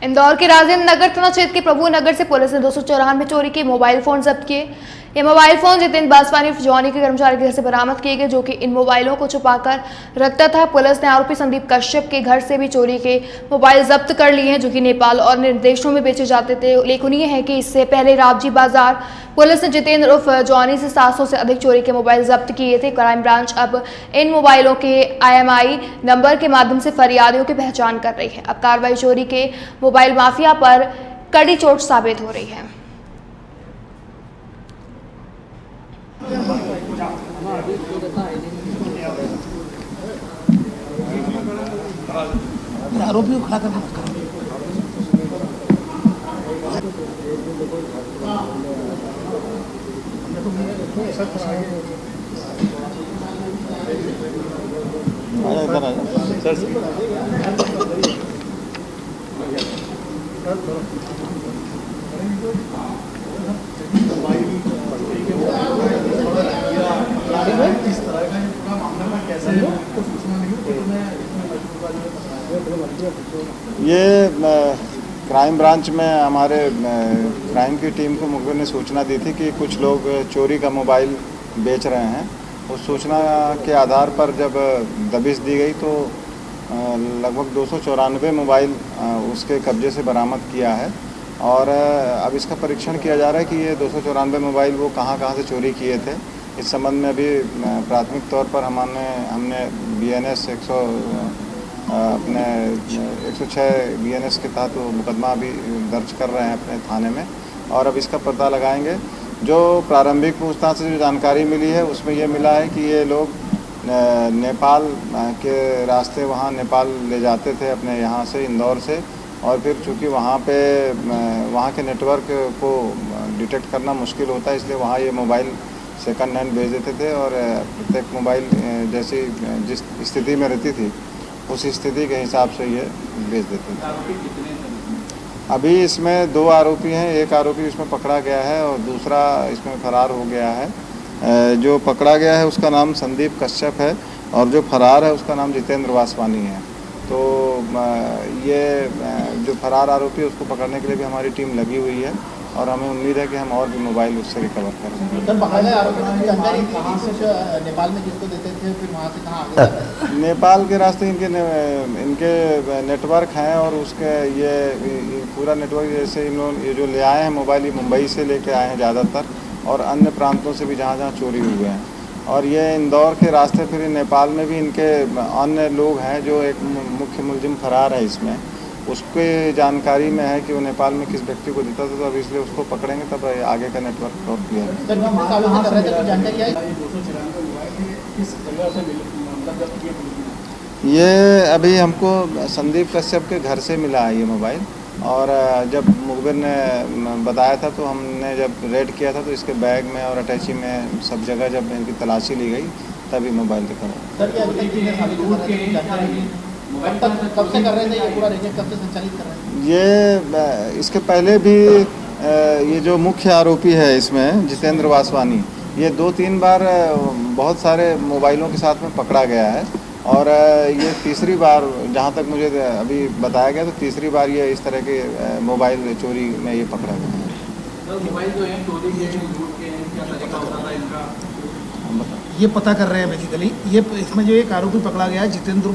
इंदौर के राजेंद्र नगर थाना क्षेत्र के प्रभु नगर से पुलिस ने 294 चोरी के मोबाइल फोन जब्त किए। ये mobile phone Jitendra Baswani Johnny के कर्मचारी के घर से बरामद किए गए, जो कि इन मोबाइलों को छुपाकर रखता था। पुलिस ने आरोपी संदीप कश्यप के घर से भी चोरी के मोबाइल जब्त कर लिए हैं, जो कि नेपाल और अन्य देशों में बेचे जाते थे। उल्लेखनीय है कि इससे पहले रावजी बाजार पुलिस ने जितेंद्र उर्फ जॉनी से 700 से अधिक चोरी के मोबाइल जब्त किए थे। क्राइम ब्रांच अब इन मोबाइलों के IMEI नंबर के माध्यम से फरियादियों की पहचान कर रही है। अब कार्रवाई चोरी के मोबाइल माफिया पर कड़ी चोट साबित हो रही है। आरोपियों को खड़ा करके मत करो। ये क्राइम ब्रांच में हमारे क्राइम की टीम को मुखबिर ने सूचना दी थी कि कुछ लोग चोरी का मोबाइल बेच रहे हैं। उस सूचना के आधार पर जब दबिश दी गई तो लगभग 294 मोबाइल उसके कब्जे से बरामद किया है और अब इसका परीक्षण किया जा रहा है कि ये 294 मोबाइल वो कहाँ से चोरी किए थे। इस संबंध में अभी प्राथमिक तौर पर हमने BNS 106 BNS के तहत मुकदमा अभी दर्ज कर रहे हैं अपने थाने में और अब इसका पता लगाएंगे। जो प्रारंभिक पूछताछ से जो जानकारी मिली है उसमें ये मिला है कि ये लोग नेपाल के रास्ते वहाँ नेपाल ले जाते थे अपने यहाँ से इंदौर से, और फिर चूँकि वहाँ के नेटवर्क को डिटेक्ट करना मुश्किल होता है, इसलिए वहाँ ये मोबाइल सेकंड हैंड भेज देते थे और प्रत्येक मोबाइल जैसी जिस स्थिति में रहती थी उस स्थिति के हिसाब से ये भेज देते थे। अभी इसमें 2 आरोपी हैं, एक आरोपी इसमें पकड़ा गया है और दूसरा इसमें फरार हो गया है। जो पकड़ा गया है उसका नाम संदीप कश्यप है और जो फरार है उसका नाम जितेंद्र बासवानी है। तो ये जो फरार आरोपी है उसको पकड़ने के लिए भी हमारी टीम लगी हुई है और हमें उम्मीद है कि हम और भी मोबाइल उससे रिकवर करेंगे। सर, पकड़े गए आरोपी की जानकारी कहाँ से नेपाल में जिसको देते थे फिर वहाँ से कहाँ आगे? नेपाल के रास्ते इनके नेटवर्क हैं और उसके ये पूरा नेटवर्क जैसे ये जो ले आए हैं मोबाइल, ये मुंबई से लेके आए हैं ज़्यादातर और अन्य प्रांतों से भी जहाँ चोरी हुए हैं। और ये इंदौर के रास्ते फिर नेपाल में भी इनके अन्य लोग हैं। जो एक मुख्य मुलजिम फरार है इसमें, उसके जानकारी में है कि वो नेपाल में किस व्यक्ति को देता था, तो अब इसलिए उसको पकड़ेंगे तब आगे का नेटवर्क और क्लियर है। ये अभी हमको संदीप कश्यप के घर से मिला है ये मोबाइल, और जब मुखबिर ने बताया था तो हमने जब रेड किया था तो इसके बैग में और अटैची में सब जगह जब इनकी तलाशी ली गई तभी मोबाइल रिकवर। कब से कर रहे थे ये पूरा रेकेट, कब से संचालित कर रहे हैं? ये इसके पहले भी ये जो मुख्य आरोपी है इसमें जितेंद्र बासवानी, ये 2-3 बार बहुत सारे मोबाइलों के साथ में पकड़ा गया है और ये तीसरी बार, जहाँ तक मुझे अभी बताया गया, तो तीसरी बार ये इस तरह के मोबाइल चोरी में ये पकड़ा गया है। मोबाइल जो है चोरी के हैं, लूट के हैं, क्या तरीका होता था इनका? ये पता कर रहे हैं बेसिकली। ये इसमें जो एक आरोपी पकड़ा गया है जितेंद्र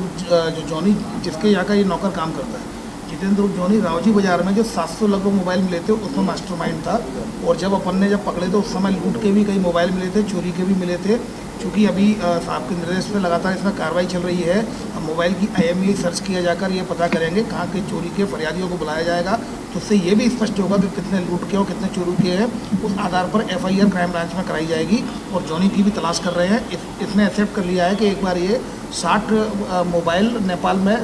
जो जॉनी, जिसके यहाँ का ये नौकर काम करता है। जितेंद्र जॉनी रावजी बाजार में जो 700 लगभग मोबाइल मिले थे उसमें मास्टरमाइंड था, और जब अपन ने जब पकड़े थे उस समय लूट के भी कई मोबाइल मिले थे, चोरी के भी मिले थे। चूँकि अभी साहब के निर्देश पे लगातार इसमें कार्रवाई चल रही है। मोबाइल की IMEI सर्च किया जाकर ये पता करेंगे कहाँ के चोरी के फरियादियों को बुलाया जाएगा, तो उससे ये भी स्पष्ट होगा कि कितने लूट के और कितने चोरी के हैं। उस आधार पर FIR क्राइम ब्रांच में कराई जाएगी और जॉनी की भी तलाश कर रहे हैं। इसने एक्सेप्ट कर लिया है कि एक बार ये 60 मोबाइल नेपाल में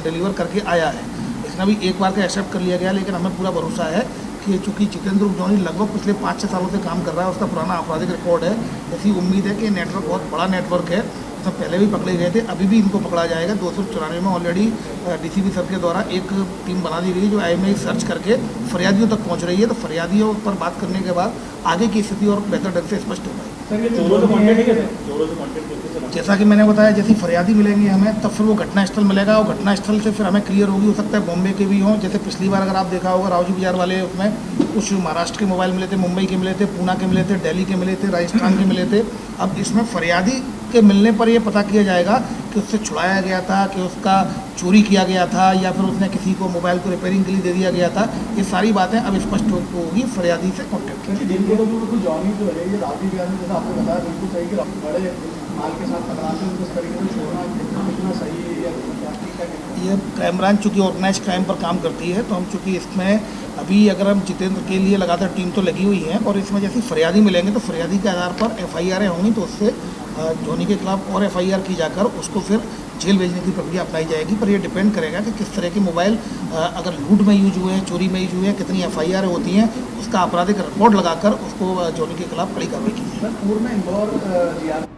डिलीवर करके आया है। इसने भी एक बार का एक्सेप्ट कर लिया गया, लेकिन हमें पूरा भरोसा है कि चूँकि जितेंद्र जॉनी लगभग पिछले 5-6 सालों से काम कर रहा है, उसका पुराना आपराधिक रिकॉर्ड है। ऐसी उम्मीद है कि नेटवर्क बहुत बड़ा नेटवर्क है। तो पहले भी पकड़े गए थे, अभी भी इनको पकड़ा जाएगा। 294 में ऑलरेडी DCP सर के द्वारा एक टीम बना दी गई जो IMEI सर्च करके फरियादियों तक पहुंच रही है। तो फरियादियों पर बात करने के बाद आगे की स्थिति और बेहतर ढंग से स्पष्ट हो पाएगी। सर ये चोरों से कॉन्टेक्ट है सर, चोरों से कॉन्टेक्ट कैसे चला? जैसा कि मैंने बताया, जैसे फरियादी मिलेंगे हमें तब फिर वो घटनास्थल मिलेगा और घटनास्थल से फिर हमें क्लियर होगी। हो सकता है बॉम्बे के भी हों, जैसे पिछली बार अगर आप देखा होगा रावजी बाजार वाले, उसमें कुछ महाराष्ट्र के मोबाइल मिले थे, मुंबई के मिले थे, पूना के मिले थे, दिल्ली के मिले थे, राजस्थान के मिले थे। अब इसमें फरियादी के मिलने पर ये पता किया जाएगा कि उससे छुड़ाया गया था, कि उसका चोरी किया गया था, या फिर उसने किसी को मोबाइल को रिपेयरिंग के लिए दे दिया गया था। ये सारी बातें अब स्पष्ट होगी फरियादी से कॉन्टेक्ट। क्योंकि दिन को तो बिल्कुल जॉनी जो है ये रावजी बिहार में, जैसा आपने बताया बिल्कुल सही कि बड़े माल के साथ टकराते हैं, उनको इस तरीके से छोड़ना कितना सही है या क्या ठीक है? ये क्राइम ब्रांच चूँकि ऑर्गेनाइज क्राइम पर काम करती है, तो हम चूँकि इसमें अभी अगर हम जितेंद्र के लिए लगातार टीम तो लगी हुई है, और इसमें जैसे फरियादी मिलेंगे तो फरियादी के आधार पर FIR होंगी, तो उससे जॉनी के खिलाफ और FIR की जाकर उसको फिर जेल भेजने की प्रक्रिया अपनाई जाएगी। पर ये डिपेंड करेगा कि किस तरह के मोबाइल अगर लूट में यूज हुए हैं, चोरी में यूज हुए हैं, कितनी FIR होती हैं, उसका आपराधिक रिपोर्ट लगाकर उसको जॉनी के खिलाफ कड़ी कार्रवाई की जाएगी। सर पूर्व में इंदौर